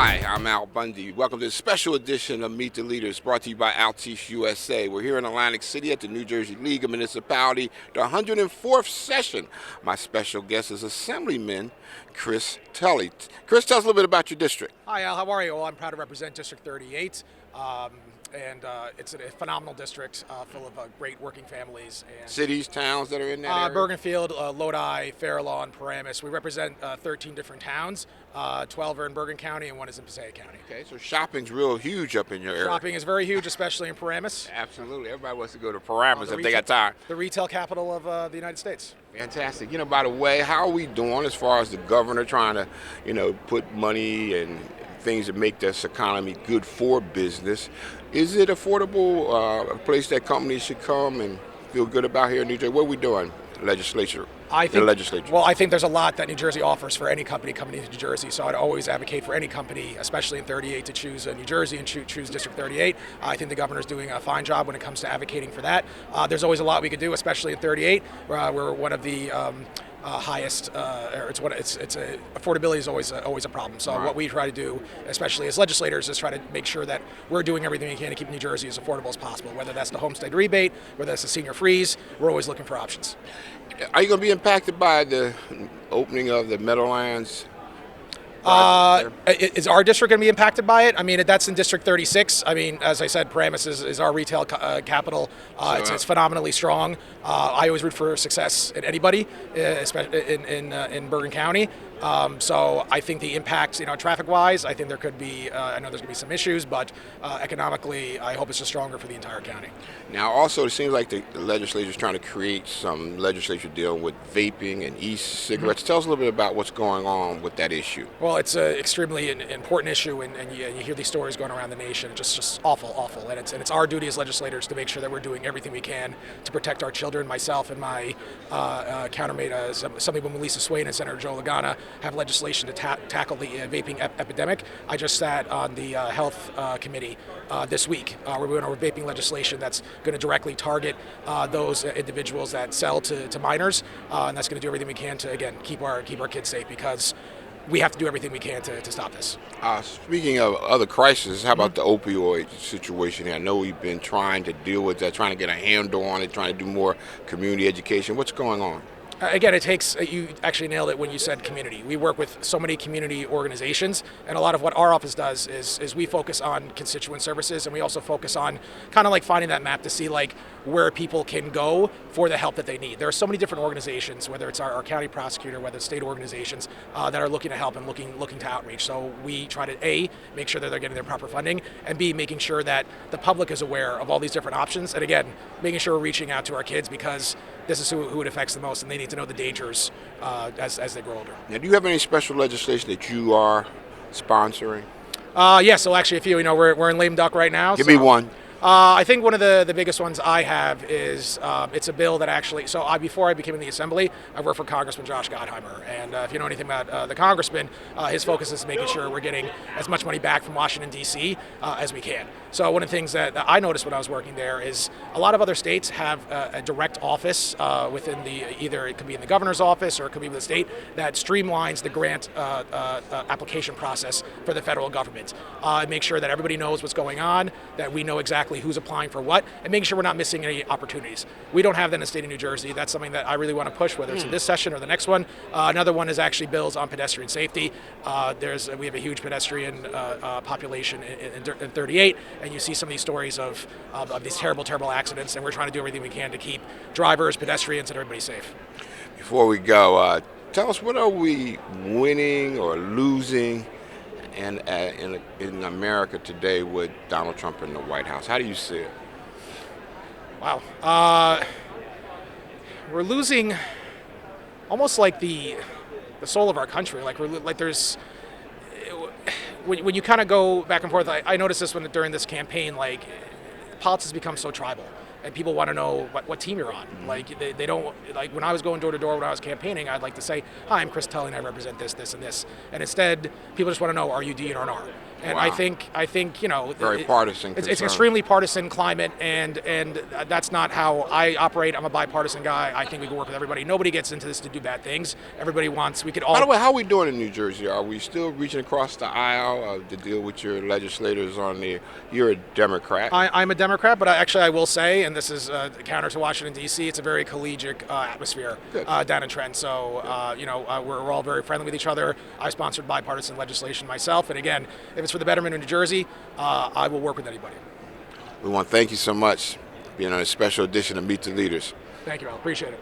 Hi, I'm Al Bundy. Welcome to this special edition of Meet the Leaders, brought to you by Altice USA. We're here in Atlantic City at the New Jersey League of Municipality, the 104th session. My special guest is Assemblyman Tully. Chris, tell us a little bit about your district. Hi, Al. How are you? Well, I'm proud to represent District 38. It's a phenomenal district full of great working families. And Cities, towns that are in that area? Bergenfield, Lodi, Fair Lawn, Paramus. We represent 13 different towns. 12 are in Bergen County and one is in Passaic County. Okay, so shopping's real huge up in your area. Shopping is very huge, especially in Paramus. Absolutely. Everybody wants to go to Paramus if they got time. The retail capital of the United States. Fantastic. By the way, how are we doing as far as the governor trying to, put money and things that make this economy good for business? Is it affordable, a place that companies should come and feel good about here in New Jersey? What are we doing, legislature? I think there's a lot that New Jersey offers for any company coming into New Jersey, so I'd always advocate for any company, especially in 38, to choose New Jersey and choose District 38. I think the governor's doing a fine job when it comes to advocating for that. There's always a lot we could do, especially in 38. We're one of the highest. Affordability is always a problem. So what we try to do, especially as legislators, is try to make sure that we're doing everything we can to keep New Jersey as affordable as possible. Whether that's the homestead rebate, whether that's the senior freeze, we're always looking for options. Are you going to be impacted by the opening of the Meadowlands? Is our district going to be impacted by it? I mean, that's in District 36. I mean, as I said, Paramus is our retail capital. It's phenomenally strong. I always root for success in anybody, especially in Bergen County. So I think the impact, traffic-wise, I think there could be, I know there's going to be some issues, but economically, I hope it's just stronger for the entire county. Now, also, it seems like the legislature is trying to create some legislature dealing with vaping and e-cigarettes. Mm-hmm. Tell us a little bit about what's going on with that issue. Well, it's an extremely important issue, and you hear these stories going around the nation. Just awful. And it's our duty as legislators to make sure that we're doing everything we can to protect our children. Myself and my countermate, Assemblywoman Lisa Swain and Senator Joe Lagana, have legislation to tackle the vaping epidemic. I just sat on the health committee this week. We're going over vaping legislation that's going to directly target those individuals that sell to minors, and that's going to do everything we can to, again, keep our kids safe, because we have to do everything we can to stop this. Speaking of other crises, how about the opioid situation? I know we've been trying to deal with that, trying to get a handle on it, trying to do more community education. What's going on? Again, it takes, you actually nailed it when you said community. We work with so many community organizations, and a lot of what our office does is we focus on constituent services, and we also focus on kind of like finding that map to see like where people can go for the help that they need. There are so many different organizations, whether it's our county prosecutor, whether it's state organizations that are looking to help and looking to outreach. So we try to A, make sure that they're getting their proper funding, and B, making sure that the public is aware of all these different options, and again, making sure we're reaching out to our kids, because this is who it affects the most, and they need to know the dangers as they grow older. Now, do you have any special legislation that you are sponsoring? So actually a few. We're in lame duck right now. Give me one. I think one of the biggest ones I have is it's a bill that actually, before I became in the Assembly, I worked for Congressman Josh Gottheimer, and if you know anything about the Congressman, his focus is making sure we're getting as much money back from Washington, D.C. As we can. So one of the things that I noticed when I was working there is a lot of other states have a direct office within either it could be in the governor's office or it could be with the state that streamlines the grant application process for the federal government. Make sure that everybody knows what's going on, that we know exactly who's applying for what, and making sure we're not missing any opportunities. We don't have that in the state of New Jersey. That's something that I really want to push, whether it's in this session or the next one. Another one is actually bills on pedestrian safety. We have a huge pedestrian population in 38, and you see some of these stories of these terrible accidents, and we're trying to do everything we can to keep drivers, pedestrians, and everybody safe. Before we go, tell us, what are we winning or losing in America today with Donald Trump in the White House? How do you see it? Wow. We're losing almost like the soul of our country. There's when you kind of go back and forth. I noticed this during this campaign, politics become so tribal. And people want to know what team you're on. Like they don't, like when I was going door to door when I was campaigning, I'd like to say, hi, I'm Chris Tully and I represent this, and this. And instead, people just want to know, are you D or an R? And Wow. I think Very partisan it's concern. extremely partisan climate, and that's not how I operate. I'm a bipartisan guy. I think we can work with everybody. Nobody gets into this to do bad things. Everybody wants. We could all. By the way, how are we doing in New Jersey? Are we still reaching across the aisle to deal with your legislators on the? You're a Democrat. I'm a Democrat, but I will say, and this is counter to Washington D.C., it's a very collegiate atmosphere down in Trenton. So we're all very friendly with each other. I sponsored bipartisan legislation myself, and again, if it's for the betterment of New Jersey, I will work with anybody. We want to thank you so much for being on a special edition of Meet the Leaders. Thank you, Al. Appreciate it.